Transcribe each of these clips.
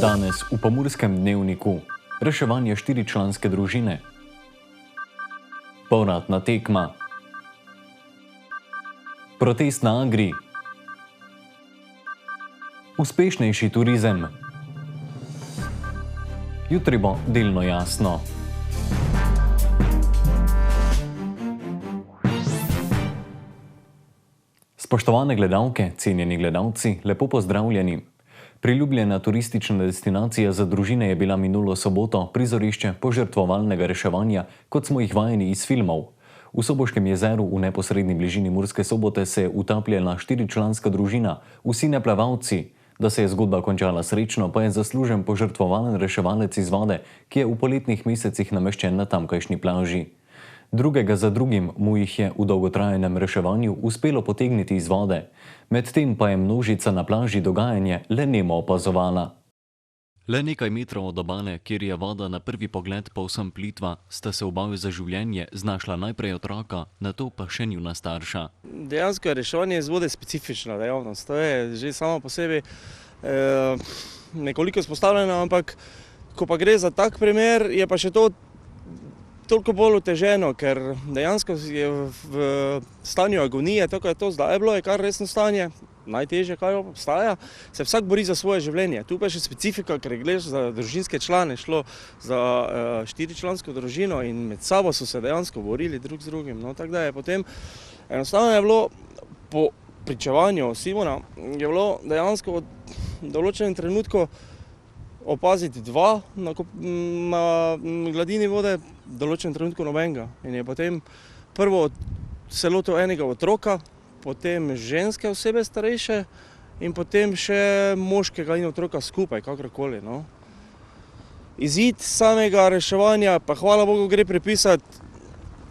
Danes v Pomurskem dnevniku reševanje 4-članske družine, povratna tekma, protest na Agri, uspešnejši turizem. Jutri bo delno jasno. Spoštovane gledalke, cenjeni gledalci, lepo pozdravljeni. Priljubljena turistična destinacija za družine je bila minulo soboto prizorišče požrtvovalnega reševanja, kot smo jih vajeni iz filmov. V Soboškem jezeru v neposredni bližini Murske Sobote se je utapljala 4-članska družina, vsi neplavalci. Da se je zgodba končala srečno, pa je zaslužen požrtvovalen reševalec iz vode, ki je v poletnih mesecih nameščen na tamkajšnji plaži. Drugega za drugim mu jih je v dolgotrajnem reševanju uspelo potegniti iz vode. Medtem pa je množica na plaži dogajanje le nemo opazovala. Le nekaj metrov od obale, kjer je voda na prvi pogled povsem plitva, sta se v boju za življenje znašla najprej otroka, nato pa še njuna starša. Dejansko je reševanje iz vode specifična dejavnost. To je že samo po sebi nekoliko izpostavljeno, ampak ko pa gre za tak primer, je pa še to toliko bolj oteženo, ker dejansko je v stanju agonije, tako je to zdaj bilo, je kar resno stanje, najtežje, kar obstaja, se vsak bori za svoje življenje. Tu pa je še specifika, ker gledaš za družinske člane, šlo za 4-člansko družino in med sabo so se dejansko borili drug z drugim. No, tako da je potem enostavno je bilo, po pričevanju Simona, je bilo dejansko v določenem trenutku opaziti dva na gladini vode, v določenem trenutku nobenega. In je potem prvo se lotil enega otroka, potem ženske osebe starejše in potem še moškega in otroka skupaj, kakorkoli. No. Izid samega reševanja pa hvala Bogu gre pripisati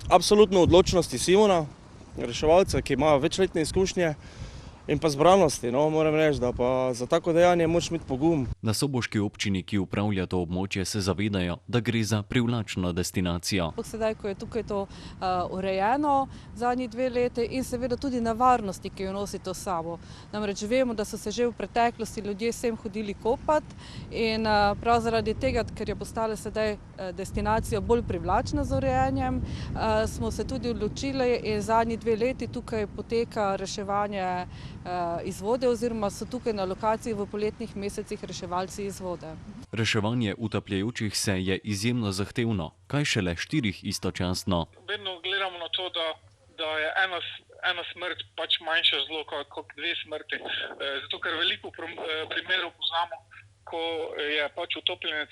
absolutno odločnosti Simona, reševalca, ki ima večletne izkušnje, in pa zbranosti, no, moram reči, da pa za tako dejanje moraš imeti pogum. Na soboški občini, ki upravlja to območje, se zavedajo, da gre za privlačno destinacijo. Sedaj, ko je tukaj to urejeno zadnji 2 leti in seveda tudi na varnosti, ki jo nosi to sabo. Namreč vemo, da so se že v preteklosti ljudje sem hodili kopati in prav zaradi tega, ker je postala sedaj destinacija bolj privlačna z urejanjem, smo se tudi odločili in zadnji 2 leti tukaj poteka reševanje iz vode oziroma so tukaj na lokaciji v poletnih mesecih reševalci iz vode. Reševanje utapljajočih se je izjemno zahtevno, kaj šele 4 istočasno. Vedno gledamo na to, da je ena smrt pač manjša zelo kot 2 smrti. Zato, ker veliko primerov poznamo, ko je pač utopljenec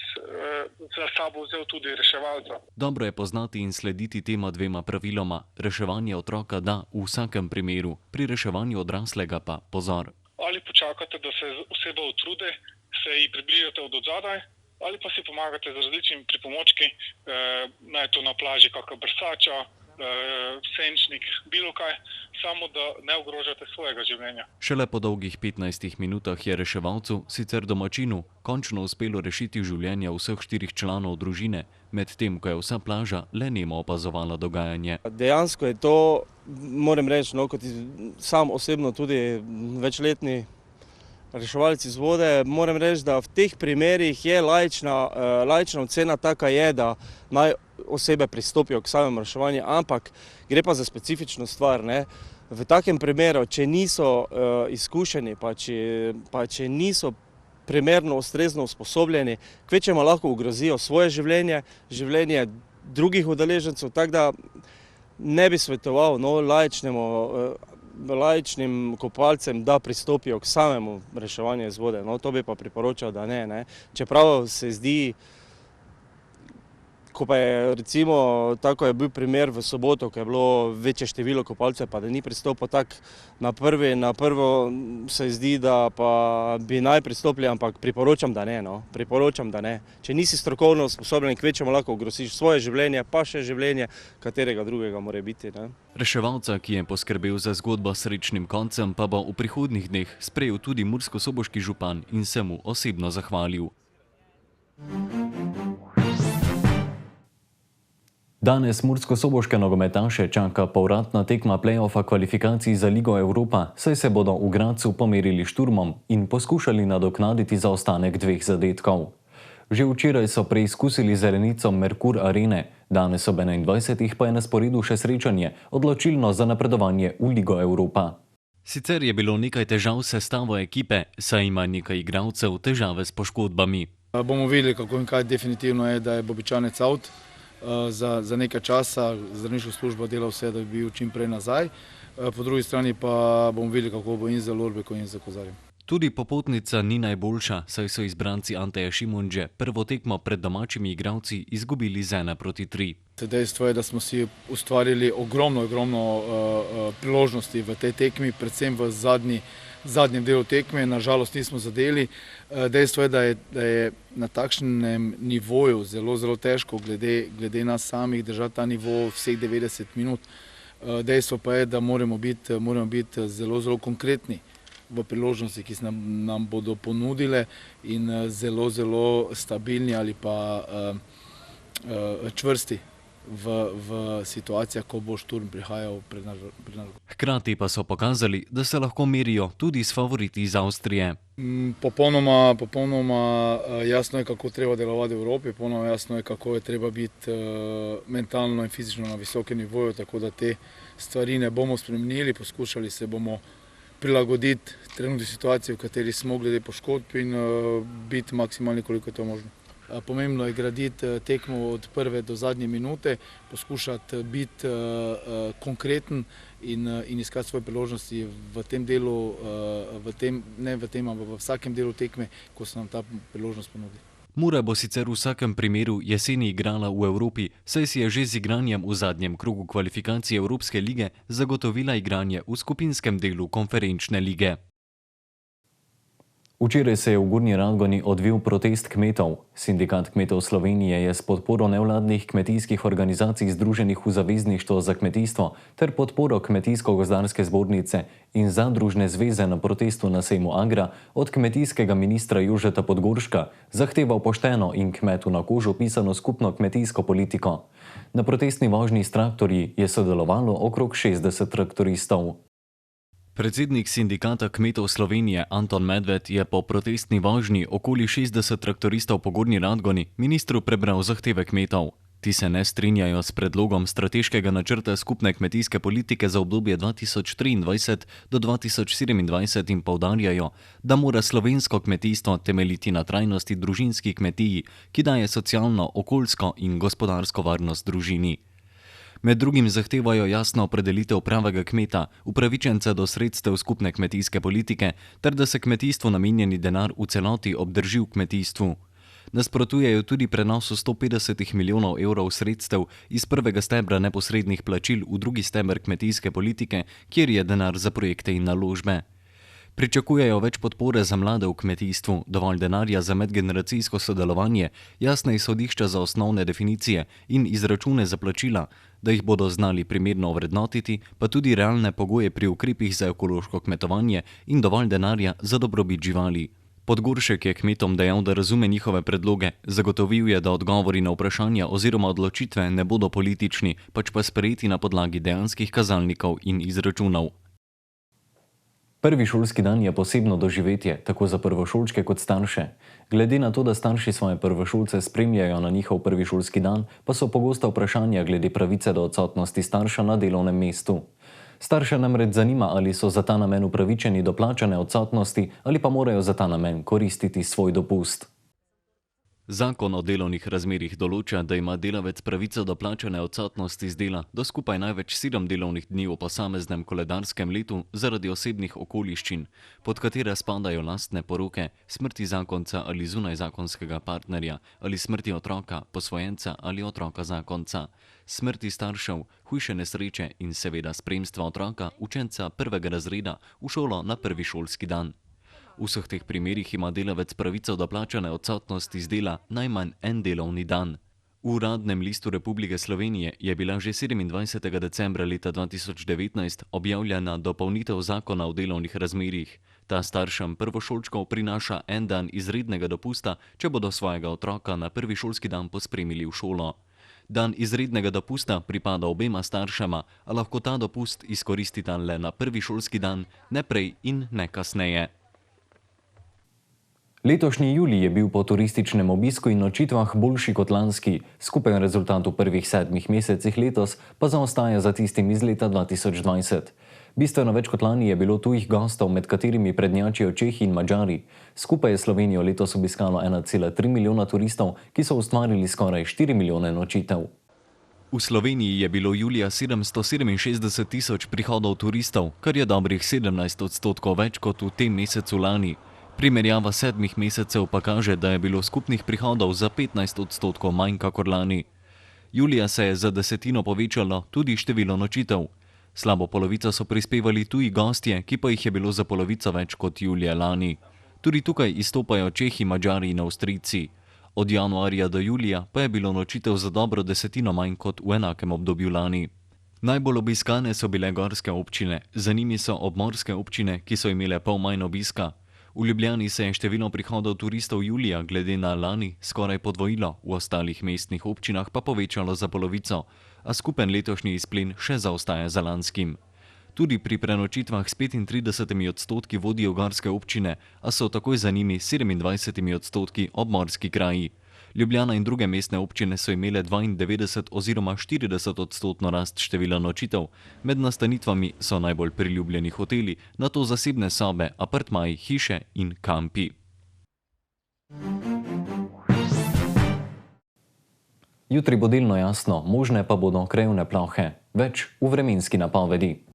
za sabo vzel tudi reševalca. Dobro je poznati in slediti tema 2 praviloma. Reševanje otroka da v vsakem primeru, pri reševanju odraslega pa pozor. Ali počakate, da se oseba utrude, se ji približate od odzadaj, ali pa si pomagate z različnimi pripomočki, naj to na plaži kakšna brsača, senčnik, bilo kaj, samo da ne ogrožate svojega življenja. Šele po dolgih 15 minutah je reševalcu, sicer domačinu, končno uspelo rešiti življenja vseh 4 članov družine, medtem ko je vsa plaža le nemo opazovala dogajanje. Dejansko je to, moram reči, no, kot sam osebno tudi večletni reševalec iz vode, moram reči, da v teh primerih je laična ocena taka je, da naj osebe pristopijo k samemu reševanju, ampak gre pa za specifično stvar. Ne. V takem primeru, če niso izkušeni, pa če niso primerno ustrezno usposobljeni, kvečjemu lahko ogrozijo svoje življenje, življenje drugih udeležencev, tako da ne bi svetoval laičnim kopalcem, da pristopijo k samemu reševanju iz vode. No, to bi pa priporočal, da ne. Čeprav se zdi, ko pa je recimo, tako je bil primer v soboto, ko je bilo večje število kopalcev, pa da ni pristopil tak na prvo se zdi, da pa bi naj pristopili, ampak priporočam, da ne. No. Priporočam, da ne. Če nisi strokovno usposobljen, kvečjemu lahko ogroziš svoje življenje, pa še življenje katerega drugega mora biti. Ne. Reševalca, ki je poskrbel za zgodbo s srečnim koncem, pa bo v prihodnjih dneh sprejel tudi murskosoboški župan in se mu osebno zahvalil. Danes mursko-soboške nogometaše čaka povratna tekma play-offa kvalifikacij za Ligo Evropa, saj se bodo v Gradcu pomerili s Šturmom in poskušali nadoknaditi zaostanek 2 zadetkov. Že včeraj so preizkusili zelenico Merkur Arene, danes ob 21. pa je na sporedu še srečanje, odločilno za napredovanje v Ligo Evropa. Sicer je bilo nekaj težav s sestavo ekipe, saj ima nekaj igralcev težave s poškodbami. Bomo videli, kako in kaj. Definitivno je, da je Bobičanec out za nekaj časa. Zdravniška služba dela vse, da bi bil čim prej nazaj. Po drugi strani pa bomo videli, kako bo in za Lorbeko in za Kozarjem. Tudi popotnica ni najboljša, saj so izbranci Anteja Šimunže prvo tekmo pred domačimi igralci izgubili z 1-3. Dejstvo je, da smo si ustvarili ogromno priložnosti v tej tekmi, predvsem v zadnjem delu tekme. Nažalost nismo zadeli. Dejstvo je, da je na takšnem nivoju zelo težko glede nas samih držati ta nivo vseh 90 minut. Dejstvo pa je, da moramo biti zelo konkretni v priložnosti, ki se nam bodo ponudile, in zelo stabilni ali pa čvrsti v situacijah, ko bo Šturm prihajal pred nas. Hkrati pa so pokazali, da se lahko merijo tudi s favoriti iz Avstrije. Popolnoma jasno je, kako treba delovati v Evropi, popolnoma jasno je, kako je treba biti mentalno in fizično na visokem nivoju, tako da te stvari ne bomo spremenili, poskušali se bomo prilagoditi trenutni situaciji, v kateri smo glede poškodb, in biti maksimalni, koliko je to možno. Pomembno je graditi tekmo od prve do zadnje minute, poskušati biti konkreten in iskati svoje priložnosti v tem delu, ampak v vsakem delu tekme, ko se nam ta priložnost ponudi. Mura bo sicer v vsakem primeru jeseni igrala v Evropi, saj si je že z igranjem v zadnjem krogu kvalifikacij Evropske lige zagotovila igranje v skupinskem delu konferenčne lige. Včeraj se je v Gornji Radgoni odvil protest kmetov. Sindikat kmetov Slovenije je s podporo nevladnih kmetijskih organizacij združenih v Zavezništvo za kmetijstvo ter podporo Kmetijsko-gozdarske zbornice in Zadružne zveze na protestu na sejmu Agra od kmetijskega ministra Jožeta Podgorška zahteval pošteno in kmetu na kožo pisano skupno kmetijsko politiko. Na protestni vožnji s traktorji je sodelovalo okrog 60 traktoristov. Predsednik sindikata kmetov Slovenije Anton Medved je po protestni vožnji okoli 60 traktoristov po Gornji Radgoni ministru prebral zahteve kmetov. Ti se ne strinjajo s predlogom strateškega načrta skupne kmetijske politike za obdobje 2023 do 2027 in poudarjajo, da mora slovensko kmetijstvo temeljiti na trajnosti družinskih kmetij, ki daje socialno, okoljsko in gospodarsko varnost družini. Med drugim zahtevajo jasno opredelitev pravega kmeta, upravičenca do sredstev skupne kmetijske politike, ter da se kmetijstvu namenjeni denar v celoti obdrži v kmetijstvu. Nasprotujejo tudi prenosu 150 milijonov evrov sredstev iz prvega stebra neposrednih plačil v drugi steber kmetijske politike, kjer je denar za projekte in naložbe. Pričakujejo več podpore za mlade v kmetijstvu, dovolj denarja za medgeneracijsko sodelovanje, jasne izhodišča za osnovne definicije in izračune za plačila, da jih bodo znali primerno ovrednotiti, pa tudi realne pogoje pri ukrepih za ekološko kmetovanje in dovolj denarja za dobrobit živali. Podgoršek je kmetom dejal, da razume njihove predloge, zagotovil je, da odgovori na vprašanja oziroma odločitve ne bodo politični, pač pa sprejeti na podlagi dejanskih kazalnikov in izračunov. Prvi šolski dan je posebno doživetje, tako za prvošolčke kot starše. Glede na to, da starši svoje prvošolce spremljajo na njihov prvi šolski dan, pa so pogosta vprašanja glede pravice do odsotnosti starša na delovnem mestu. Starše namreč zanima, ali so za ta namen upravičeni do plačane odsotnosti ali pa morajo za ta namen koristiti svoj dopust. Zakon o delovnih razmerjih določa, da ima delavec pravico do plačane odsotnosti z dela do skupaj največ 7 delovnih dni v posameznem koledarskem letu zaradi osebnih okoliščin, pod katere spadajo lastne poroke, smrti zakonca ali zunajzakonskega partnerja ali smrti otroka, posvojenca ali otroka zakonca, smrti staršev, hujše nesreče in seveda spremstva otroka, učenca prvega razreda v šolo na prvi šolski dan. V vseh teh primerih ima delavec pravico do plačane odsotnosti z dela najmanj en delovni dan. V Uradnem listu Republike Slovenije je bila že 27. decembra leta 2019 objavljena dopolnitev zakona o delovnih razmerjih. Ta staršem prvošolčkov prinaša en dan izrednega dopusta, če bodo svojega otroka na prvi šolski dan pospremili v šolo. Dan izrednega dopusta pripada obema staršema, a lahko ta dopust izkoristita le na prvi šolski dan, ne prej in ne kasneje. Letošnji julij je bil po turističnem obisku in nočitvah boljši kot lanski. Skupen rezultat v prvih 7 mesecih letos pa zaostaja za tistim iz leta 2020. Bistveno več kot lani je bilo tujih gostov, med katerimi prednjačijo Čehi in Madžari. Skupaj je Slovenijo letos obiskalo 1,3 milijona turistov, ki so ustvarili skoraj 4 milijone nočitev. V Sloveniji je bilo julija 767 tisoč prihodov turistov, kar je dobrih 17% več kot v tem mesecu lani. Primerjava 7 mesecev pa kaže, da je bilo skupnih prihodov za 15% manj kakor lani. Julija se je za 10% povečalo tudi število nočitev. Slabo polovico so prispevali tuji gostje, ki pa jih je bilo za polovico več kot julija lani. Tudi tukaj izstopajo Čehi, Madžari in Avstrijci. Od januarja do julija pa je bilo nočitev za dobro 10% manj kot v enakem obdobju lani. Najbolj obiskane so bile gorske občine, za njimi so obmorske občine, ki so imele pol manj obiska. V Ljubljani se je število prihodov turistov julija glede na lani skoraj podvojilo, v ostalih mestnih občinah pa povečalo za polovico, a skupen letošnji izplen še zaostaja za lanskim. Tudi pri prenočitvah s 35% vodijo gorske občine, a so takoj za njimi 27% obmorski kraji. Ljubljana in druge mestne občine so imele 92 oziroma 40% rast števila nočitev. Med nastanitvami so najbolj priljubljeni hoteli, nato zasebne sobe, apartmaji, hiše in kampi. Jutri bo delno jasno, možne pa bodo krajevne plohe. Več v vremenski napovedi.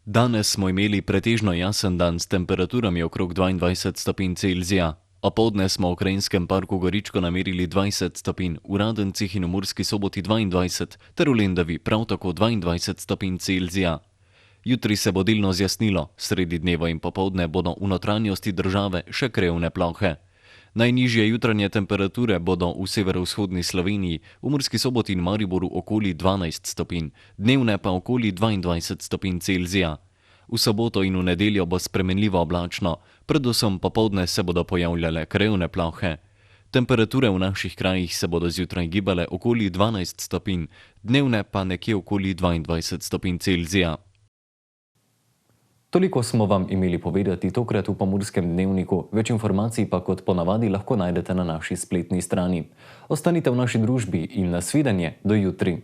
Danes smo imeli pretežno jasen dan s temperaturami okrog 22 stopinj Celzija. Opoldne smo v Krajinskem parku Goričko namerili 20 stopinj, v Radencih in v Murski Soboti 22, ter v Lendavi prav tako 22 stopinj Celzija. Jutri se bo delno zjasnilo, sredi dneva in popoldne bodo v notranjosti države še krajevne plohe. Najnižje jutranje temperature bodo v severovzhodni Sloveniji, v Murski Soboti in Mariboru okoli 12 stopinj, dnevne pa okoli 22 stopinj Celzija. V soboto in v nedeljo bo spremenljivo oblačno, predvsem popoldne se bodo pojavljale krajevne plohe. Temperature v naših krajih se bodo zjutraj gibale okoli 12 stopinj, dnevne pa nekje okoli 22 stopinj Celzija. Toliko smo vam imeli povedati tokrat v Pomurskem dnevniku, več informacij pa kot ponavadi lahko najdete na naši spletni strani. Ostanite v naši družbi in nasvidenje do jutri.